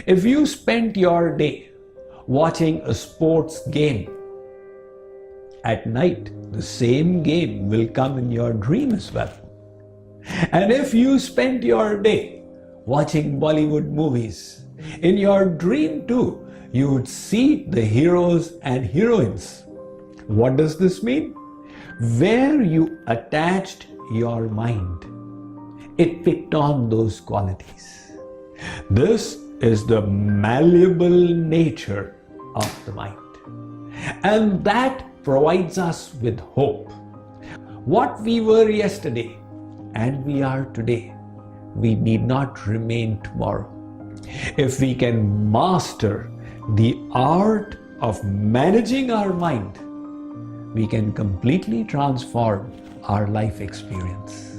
If you spent your day watching a sports game, at night the same game will come in your dream as well. And if you spent your day watching Bollywood movies, in your dream too, you would see the heroes and heroines. What does this mean? Where you attached your mind, it picked on those qualities. This is the malleable nature of the mind. And that provides us with hope. What we were yesterday and we are today, we need not remain tomorrow. If we can master the art of managing our mind, we can completely transform our life experience.